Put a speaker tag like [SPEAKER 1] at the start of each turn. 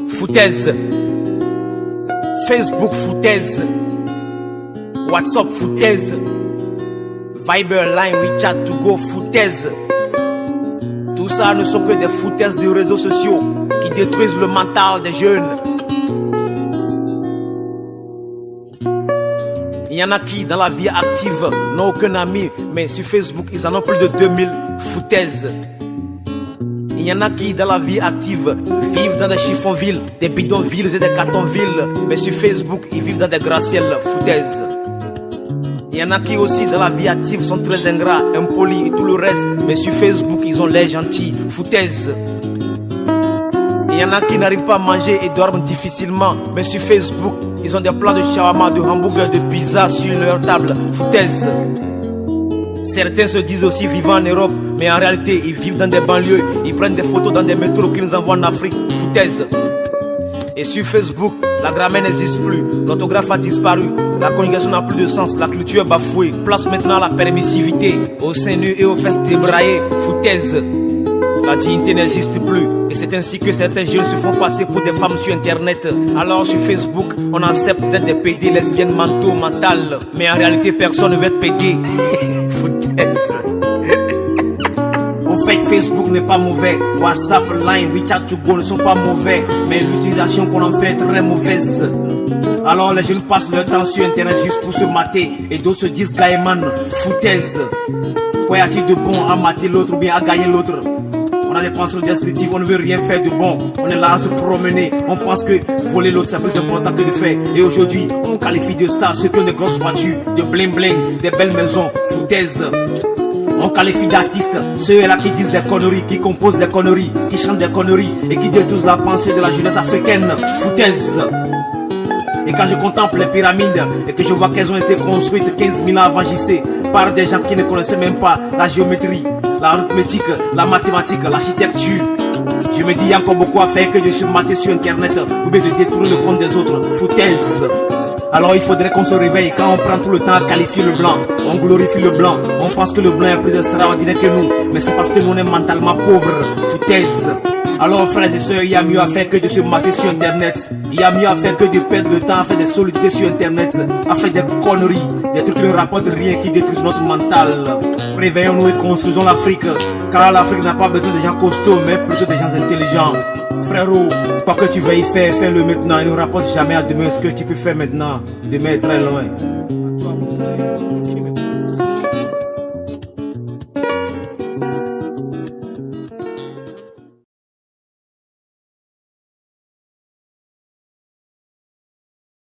[SPEAKER 1] Foutaise, Facebook foutaise, WhatsApp foutaise, Viber, Line, WeChat, To Go foutaise. Tout ça ne sont que des foutaises de réseaux sociaux qui détruisent le mental des jeunes. Il y en a qui dans la vie active n'ont aucun ami, mais sur Facebook ils en ont plus de 2000 foutaises. Il y en a qui dans la vie active vivent dans des chiffonvilles, des bidonvilles et des cartonvilles, mais sur Facebook ils vivent dans des gratte-ciels foutaises. Il y en a qui aussi dans la vie active sont très ingrats, impolis et tout le reste, mais sur Facebook ils ont l'air gentils, foutaises. Il y en a qui n'arrivent pas à manger et dorment difficilement, mais sur Facebook ils ont des plats de shawarma, de hamburger, de pizza sur leur table, foutaises. Certains se disent aussi vivant en Europe, mais en réalité ils vivent dans des banlieues, ils prennent des photos dans des métros qui nous envoient en Afrique, foutaises. Et sur Facebook, la grammaire n'existe plus, l'orthographe a disparu, la conjugation n'a plus de sens, la culture est bafouée. Place maintenant la permissivité aux seins nus et aux fesses débraillées, foutaises. La dignité n'existe plus, et c'est ainsi que certains jeunes se font passer pour des femmes sur internet. Alors sur Facebook, on accepte d'être des PD, lesbiennes, manteaux, mentales, mais en réalité personne ne veut être PD. Foutaise. Au fait, Facebook n'est pas mauvais, WhatsApp, Line, WeChat, To Go ne sont pas mauvais, mais l'utilisation qu'on en fait est très mauvaise. Alors les jeunes passent leur temps sur internet juste pour se mater, et d'autres se disent Gaïman, foutaise. Quoi y a-t-il de bon à mater l'autre ou bien à gagner l'autre? On a des pensées destructives, on ne veut rien faire de bon. On est là à se promener, on pense que voler l'autre c'est plus important que de faire. Et aujourd'hui, on qualifie de stars ceux qui ont des grosses voitures, de bling bling, des belles maisons, foutaises. On qualifie d'artistes ceux-là qui disent des conneries, qui composent des conneries, qui chantent des conneries et qui détruisent la pensée de la jeunesse africaine, foutaises. Et quand je contemple les pyramides et que je vois qu'elles ont été construites 15 000 ans avant JC par des gens qui ne connaissaient même pas la géométrie, l'arithmétique, la mathématique, l'architecture, je me dis il y a encore beaucoup à faire que de se mater sur internet ou bien de détourner le compte des autres, foutaise. Alors il faudrait qu'on se réveille quand on prend tout le temps à qualifier le blanc, on glorifie le blanc, on pense que le blanc est plus extraordinaire que nous, mais c'est parce que nous on est mentalement pauvres, foutaise. Alors frères et sœurs, il y a mieux à faire que de se mater sur internet. Il y a mieux à faire que de perdre le temps à faire des solidités sur internet, à faire des conneries, des trucs qui ne rapportent rien, qui détruisent notre mental. Réveillons-nous et construisons l'Afrique, car l'Afrique n'a pas besoin de gens costauds, mais plutôt des gens intelligents. Frérot, quoi que tu veuilles faire, fais-le maintenant et ne rapporte jamais à demain ce que tu peux faire maintenant. Demain est très loin. À toi, mon frère.